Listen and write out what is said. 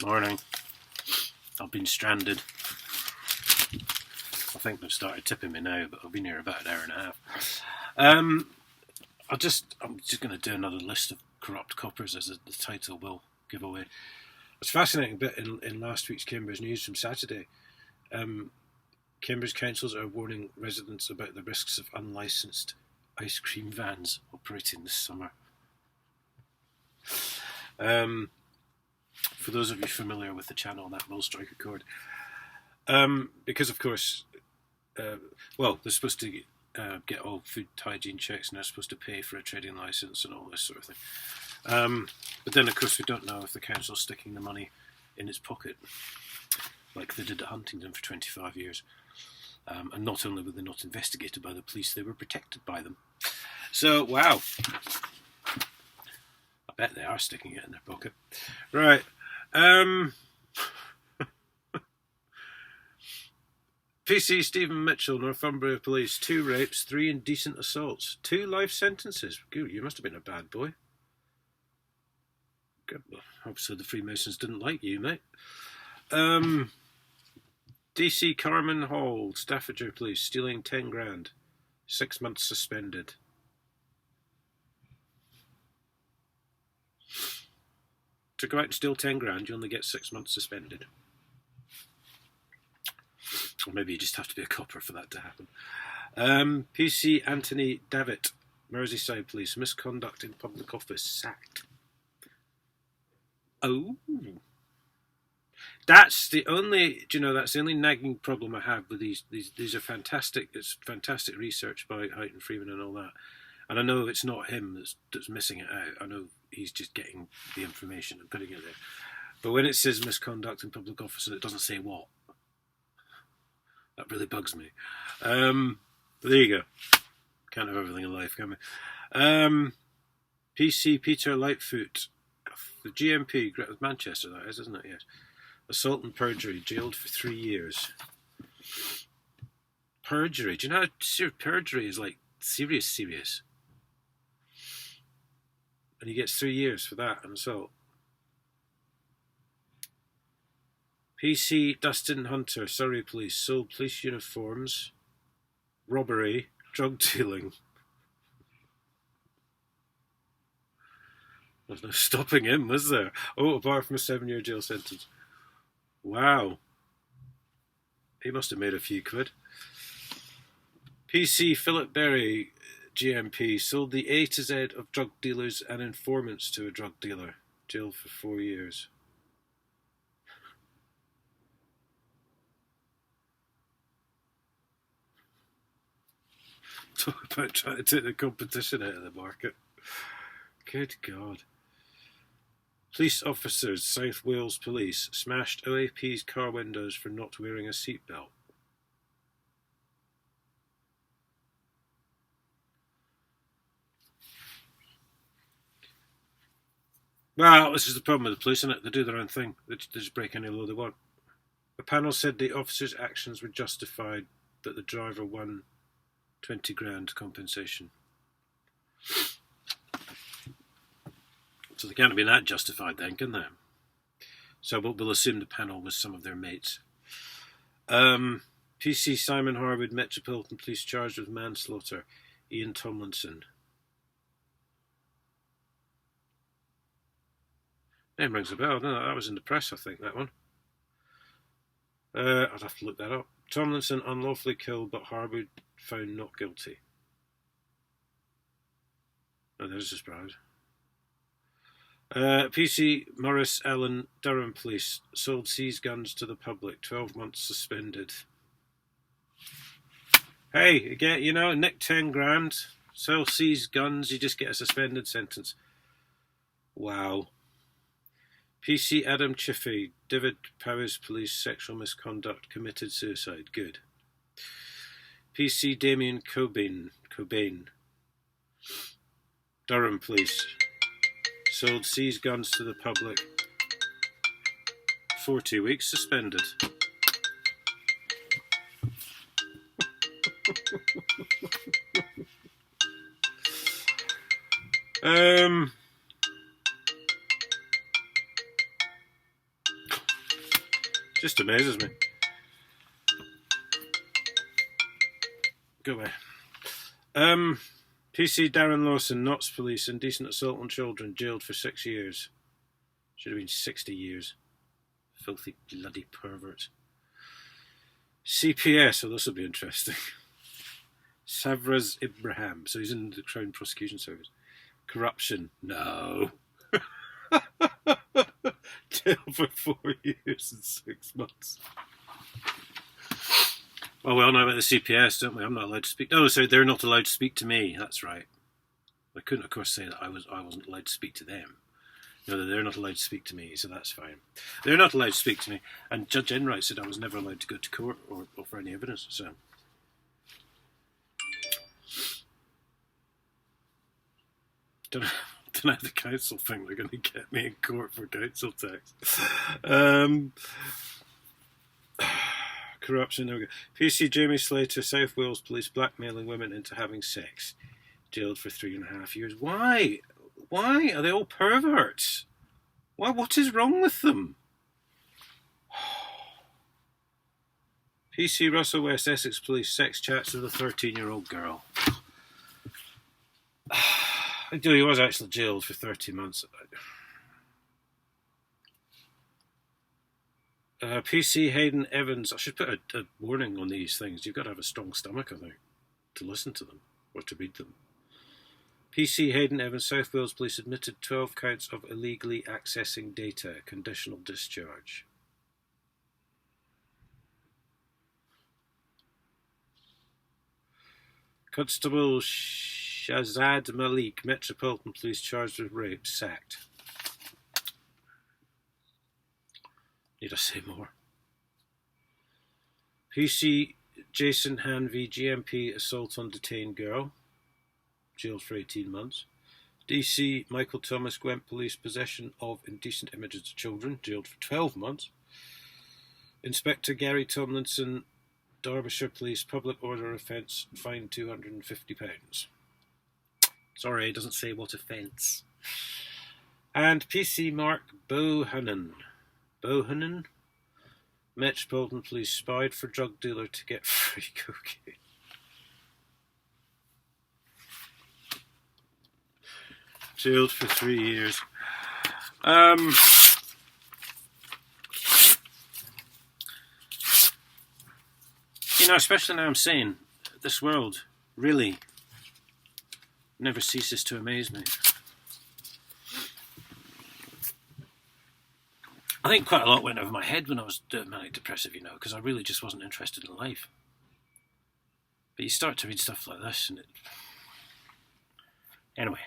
Morning. I've been stranded. I think they've started tipping me now, but I've been here about an hour and a half. I'm just going to do another list of corrupt coppers, as the title will give away. It's a fascinating bit in last week's Cambridge News from Saturday. Cambridge councils are warning residents about the risks of unlicensed ice cream vans operating this summer. For those of you familiar with the channel, that will strike a chord. Because, of course, they're supposed to get all food hygiene checks, and they're supposed to pay for a trading licence and all this sort of thing. But then, of course, we don't know if the council's sticking the money in its pocket, like they did at Huntingdon for 25 years. And not only were they not investigated by the police, they were protected by them. So, wow. I bet they are sticking it in their pocket. Right. PC Stephen Mitchell, Northumbria Police, 2 rapes, 3 indecent assaults, 2 life sentences. Good, you must have been a bad boy. Good. Well, obviously the Freemasons didn't like you, mate. DC Carman Hall, Staffordshire Police, stealing 10 grand, 6 months suspended. To go out and steal 10 grand, you only get 6 months suspended. Or maybe you just have to be a copper for that to happen. PC Anthony Davitt, Merseyside Police, misconduct in public office, sacked. Oh. That's the only nagging problem I have with these. These are fantastic. It's fantastic research by Huyton, Freeman and all that. And I know it's not him that's missing it out. I know he's just getting the information and putting it there. But when it says misconduct in public office and it doesn't say what, that really bugs me. But there you go. Can't have everything in life, can we? PC Peter Lightfoot, the GMP, Manchester that is, isn't it? Yes. Assault and perjury, jailed for 3 years. Perjury. Do you know how perjury is like serious? And he gets 3 years for that and assault. PC Dustin Hunter, Surrey Police, sold police uniforms, robbery, drug dealing. There's no stopping him, was there? Oh, apart from a 7-year jail sentence. Wow. He must have made a few quid. PC Philip Berry, GMP, sold the A to Z of drug dealers and informants to a drug dealer. Jailed for 4 years. Talk about trying to take the competition out of the market. Good God. Police officers, South Wales Police, smashed OAP's car windows for not wearing a seatbelt. Well, this is the problem with the police, isn't it? They do their own thing. They just break any law they want. The panel said the officers' actions were justified, that the driver won 20 grand compensation. So they can't be that justified then, can they? So we'll assume the panel was some of their mates. PC Simon Harwood, Metropolitan Police charged with manslaughter. Ian Tomlinson. Name rings a bell. No, that was in the press, I think, that one. I'd have to look that up. Tomlinson unlawfully killed, but Harwood found not guilty. Oh, there's a surprise. PC Morris Allen, Durham Police, sold seized guns to the public, 12 months suspended. Hey, again, nick 10 grand, sell seized guns, you just get a suspended sentence. Wow. PC Adam Chiffey, David Powers Police, sexual misconduct, committed suicide. Good. PC Damien Cobain, Durham Police, sold seized guns to the public, 40 weeks suspended. Just amazes me. Go away. PC Darren Lawson, Notts Police, indecent assault on children, jailed for 6 years. Should have been 60 years. Filthy bloody pervert. CPS, oh, this will be interesting. Savraz Ibrahim, so he's in the Crown Prosecution Service. Corruption, no. Jail for 4 years and 6 months. Well, we all know about the CPS, don't we? I'm not allowed to speak. Oh, so they're not allowed to speak to me. That's right. I couldn't, of course, say that I wasn't allowed to speak to them. No, they're not allowed to speak to me, so that's fine. They're not allowed to speak to me, and Judge Enright said I was never allowed to go to court or offer any evidence. So, don't know how the council think they're going to get me in court for council tax. Corruption, there we go. PC Jamie Slater, South Wales Police blackmailing women into having sex. Jailed for 3.5 years. Why? Why? Are they all perverts? Why? What is wrong with them? PC Russell West Essex Police sex chats with a 13-year-old girl. I do, he was actually jailed for 30 months. PC Hayden Evans. I should put a warning on these things. You've got to have a strong stomach, I think, to listen to them or to read them. PC Hayden Evans, South Wales Police admitted 12 counts of illegally accessing data. Conditional discharge. Constable Shazad Malik, Metropolitan Police charged with rape, sacked. Need I say more? PC Jason Hanvey, GMP assault on detained girl, jailed for 18 months. DC Michael Thomas, Gwent Police possession of indecent images of children, jailed for 12 months. Inspector Gary Tomlinson, Derbyshire Police, public order offence, fined £250. Sorry, it doesn't say what offence. And PC Mark Bohannon, Metropolitan Police spied for drug dealer to get free cocaine. Jailed for 3 years. You know, especially now I'm saying, this world really never ceases to amaze me. I think quite a lot went over my head when I was manic depressive, you know, because I really just wasn't interested in life. But you start to read stuff like this, and it... Anyway.